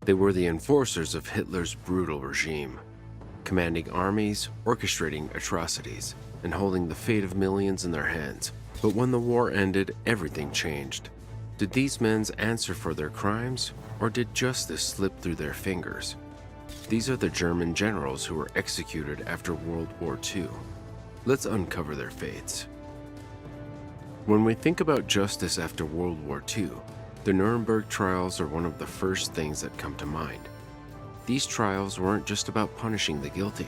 They were the enforcers of Hitler's brutal regime, commanding armies, orchestrating atrocities, and holding the fate of millions in their hands. But when the war ended, everything changed. Did these men answer for their crimes, or did justice slip through their fingers? These are the German generals who were executed after World War II. Let's uncover their fates. When we think about justice after World War II, the Nuremberg trials are one of the first things that come to mind. These trials weren't just about punishing the guilty.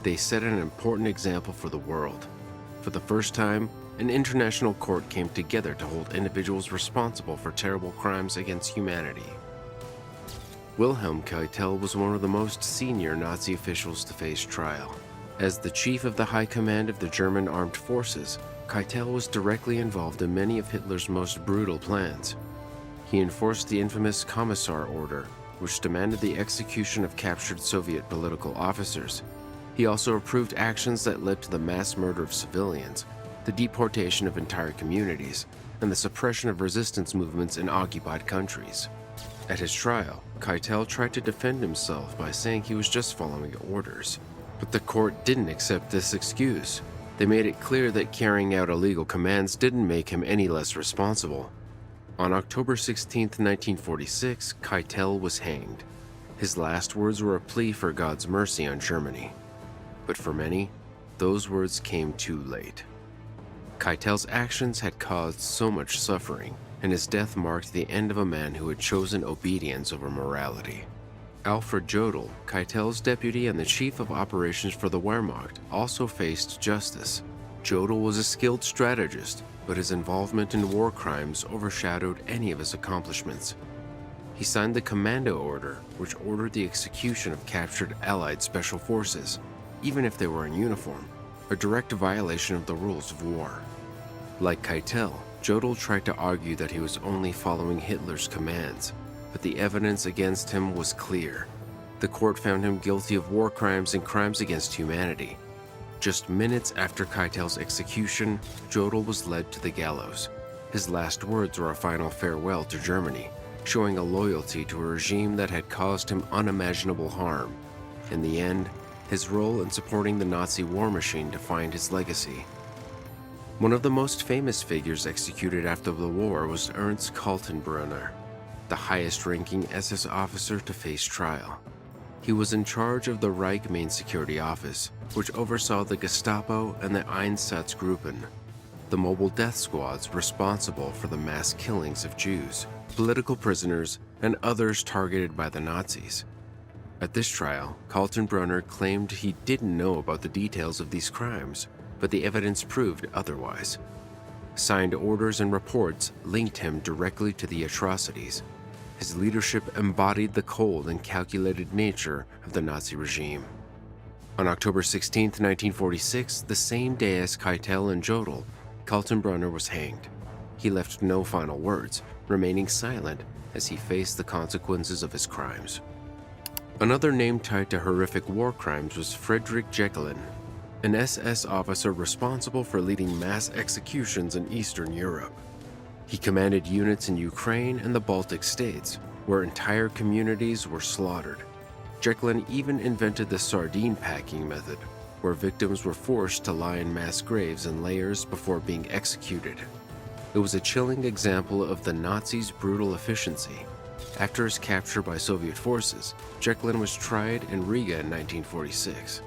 They set an important example for the world. For the first time, an international court came together to hold individuals responsible for terrible crimes against humanity. Wilhelm Keitel was one of the most senior Nazi officials to face trial. As the chief of the High Command of the German Armed Forces, Keitel was directly involved in many of Hitler's most brutal plans. He enforced the infamous Commissar Order, which demanded the execution of captured Soviet political officers. He also approved actions that led to the mass murder of civilians, the deportation of entire communities, and the suppression of resistance movements in occupied countries. At his trial, Keitel tried to defend himself by saying he was just following orders. But the court didn't accept this excuse. They made it clear that carrying out illegal commands didn't make him any less responsible. On October 16, 1946, Keitel was hanged. His last words were a plea for God's mercy on Germany. But for many, those words came too late. Keitel's actions had caused so much suffering, and his death marked the end of a man who had chosen obedience over morality. Alfred Jodl, Keitel's deputy and the chief of operations for the Wehrmacht, also faced justice. Jodl was a skilled strategist, but his involvement in war crimes overshadowed any of his accomplishments. He signed the Commando Order, which ordered the execution of captured Allied special forces, even if they were in uniform, a direct violation of the rules of war. Like Keitel, Jodl tried to argue that he was only following Hitler's commands, but the evidence against him was clear. The court found him guilty of war crimes and crimes against humanity. Just minutes after Keitel's execution, Jodl was led to the gallows. His last words were a final farewell to Germany, showing a loyalty to a regime that had caused him unimaginable harm. In the end, his role in supporting the Nazi war machine defined his legacy. One of the most famous figures executed after the war was Ernst Kaltenbrunner, the highest-ranking SS officer to face trial. He was in charge of the Reich Main Security Office, which oversaw the Gestapo and the Einsatzgruppen, the mobile death squads responsible for the mass killings of Jews, political prisoners, and others targeted by the Nazis. At this trial, Kaltenbrunner claimed he didn't know about the details of these crimes, but the evidence proved otherwise. Signed orders and reports linked him directly to the atrocities. His leadership embodied the cold and calculated nature of the Nazi regime. On October 16, 1946, the same day as Keitel and Jodl, Kaltenbrunner was hanged. He left no final words, remaining silent as he faced the consequences of his crimes. Another name tied to horrific war crimes was Friedrich Jeckeln, an SS officer responsible for leading mass executions in Eastern Europe. He commanded units in Ukraine and the Baltic states, where entire communities were slaughtered. Jeckeln even invented the sardine packing method, where victims were forced to lie in mass graves in layers before being executed. It was a chilling example of the Nazis' brutal efficiency. After his capture by Soviet forces, Jeckeln was tried in Riga in 1946.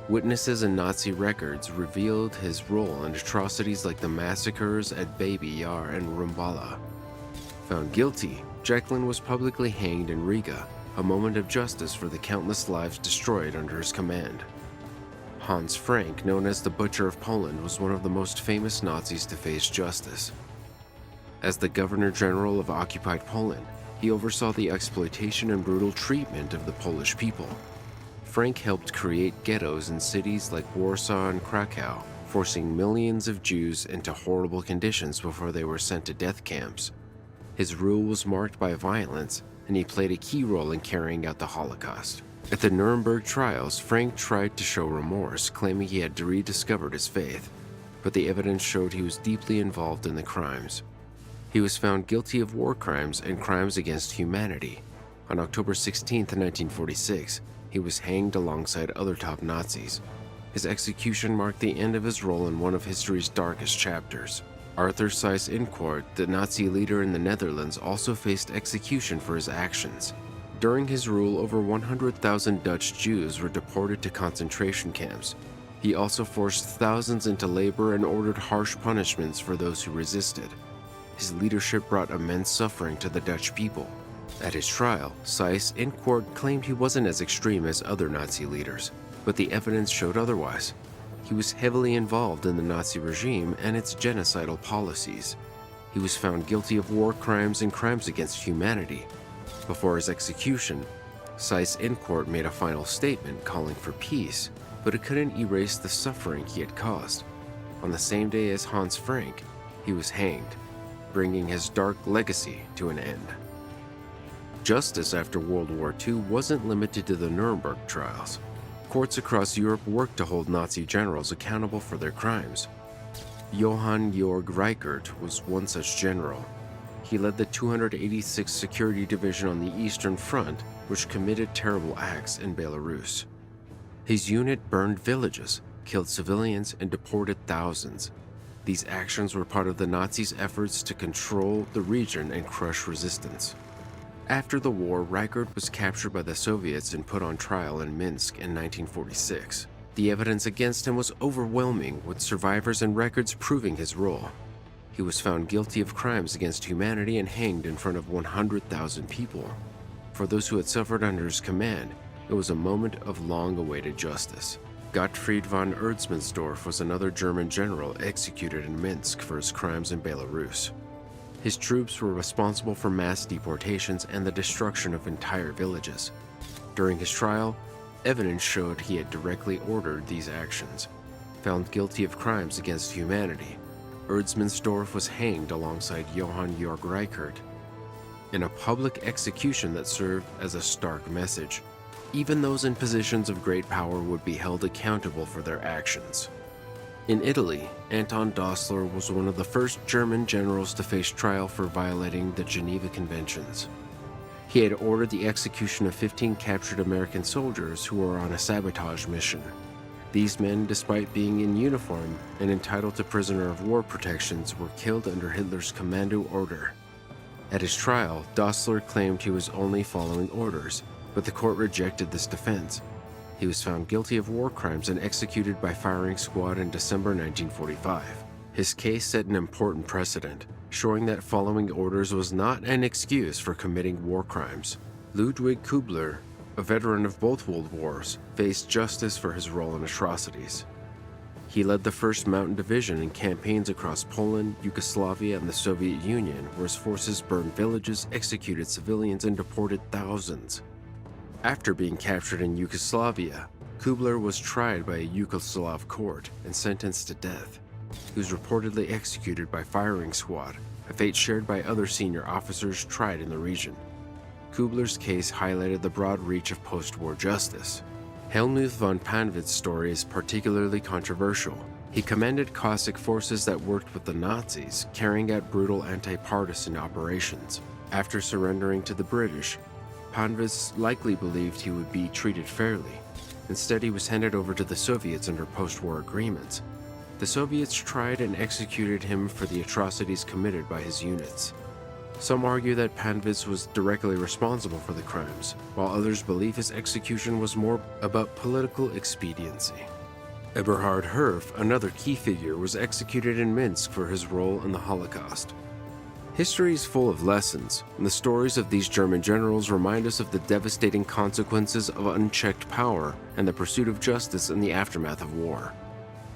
Witnesses and Nazi records revealed his role in atrocities like the massacres at Baby Yar and Rumbala. Found guilty, Jeckeln was publicly hanged in Riga, a moment of justice for the countless lives destroyed under his command. Hans Frank, known as the Butcher of Poland, was one of the most famous Nazis to face justice. As the Governor-General of occupied Poland, he oversaw the exploitation and brutal treatment of the Polish people. Frank helped create ghettos in cities like Warsaw and Krakow, forcing millions of Jews into horrible conditions before they were sent to death camps. His rule was marked by violence, and he played a key role in carrying out the Holocaust. At the Nuremberg trials, Frank tried to show remorse, claiming he had rediscovered his faith, but the evidence showed he was deeply involved in the crimes. He was found guilty of war crimes and crimes against humanity. On October 16, 1946, he was hanged alongside other top Nazis. His execution marked the end of his role in one of history's darkest chapters. Arthur Seyss-Inquart, the Nazi leader in the Netherlands, also faced execution for his actions. During his rule, over 100,000 Dutch Jews were deported to concentration camps. He also forced thousands into labor and ordered harsh punishments for those who resisted. His leadership brought immense suffering to the Dutch people. At his trial, Seyss-Inquart claimed he wasn't as extreme as other Nazi leaders, but the evidence showed otherwise. He was heavily involved in the Nazi regime and its genocidal policies. He was found guilty of war crimes and crimes against humanity. Before his execution, Seyss-Inquart made a final statement calling for peace, but it couldn't erase the suffering he had caused. On the same day as Hans Frank, he was hanged, bringing his dark legacy to an end. Justice after World War II wasn't limited to the Nuremberg trials. Courts across Europe worked to hold Nazi generals accountable for their crimes. Johann Georg Reichert was one such general. He led the 286th Security Division on the Eastern Front, which committed terrible acts in Belarus. His unit burned villages, killed civilians, and deported thousands. These actions were part of the Nazis' efforts to control the region and crush resistance. After the war, Reichert was captured by the Soviets and put on trial in Minsk in 1946. The evidence against him was overwhelming, with survivors and records proving his role. He was found guilty of crimes against humanity and hanged in front of 100,000 people. For those who had suffered under his command, it was a moment of long-awaited justice. Gottfried von Erzmannsdorf was another German general executed in Minsk for his crimes in Belarus. His troops were responsible for mass deportations and the destruction of entire villages. During his trial, evidence showed he had directly ordered these actions. Found guilty of crimes against humanity, Erzmannsdorf was hanged alongside Johann Georg Reichert in a public execution that served as a stark message. Even those in positions of great power would be held accountable for their actions. In Italy, Anton Dossler was one of the first German generals to face trial for violating the Geneva Conventions. He had ordered the execution of 15 captured American soldiers who were on a sabotage mission. These men, despite being in uniform and entitled to prisoner of war protections, were killed under Hitler's commando order. At his trial, Dossler claimed he was only following orders, but the court rejected this defense. He was found guilty of war crimes and executed by firing squad in December 1945. His case set an important precedent, showing that following orders was not an excuse for committing war crimes. Ludwig Kubler, a veteran of both world wars, faced justice for his role in atrocities. He led the 1st Mountain Division in campaigns across Poland, Yugoslavia, and the Soviet Union, where his forces burned villages, executed civilians, and deported thousands. After being captured in Yugoslavia, Kubler was tried by a Yugoslav court and sentenced to death. He was reportedly executed by firing squad, a fate shared by other senior officers tried in the region. Kubler's case highlighted the broad reach of post-war justice. Helmuth von Panwitz's story is particularly controversial. He commanded Cossack forces that worked with the Nazis, carrying out brutal anti-partisan operations. After surrendering to the British, Panwitz likely believed he would be treated fairly. Instead, he was handed over to the Soviets under post-war agreements. The Soviets tried and executed him for the atrocities committed by his units. Some argue that Panwitz was directly responsible for the crimes, while others believe his execution was more about political expediency. Eberhard Herf, another key figure, was executed in Minsk for his role in the Holocaust. History is full of lessons, and the stories of these German generals remind us of the devastating consequences of unchecked power and the pursuit of justice in the aftermath of war.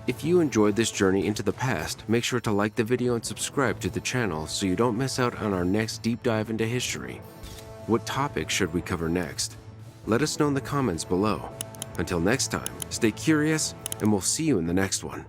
If you enjoyed this journey into the past, make sure to like the video and subscribe to the channel so you don't miss out on our next deep dive into history. What topic should we cover next? Let us know in the comments below. Until next time, stay curious, and we'll see you in the next one.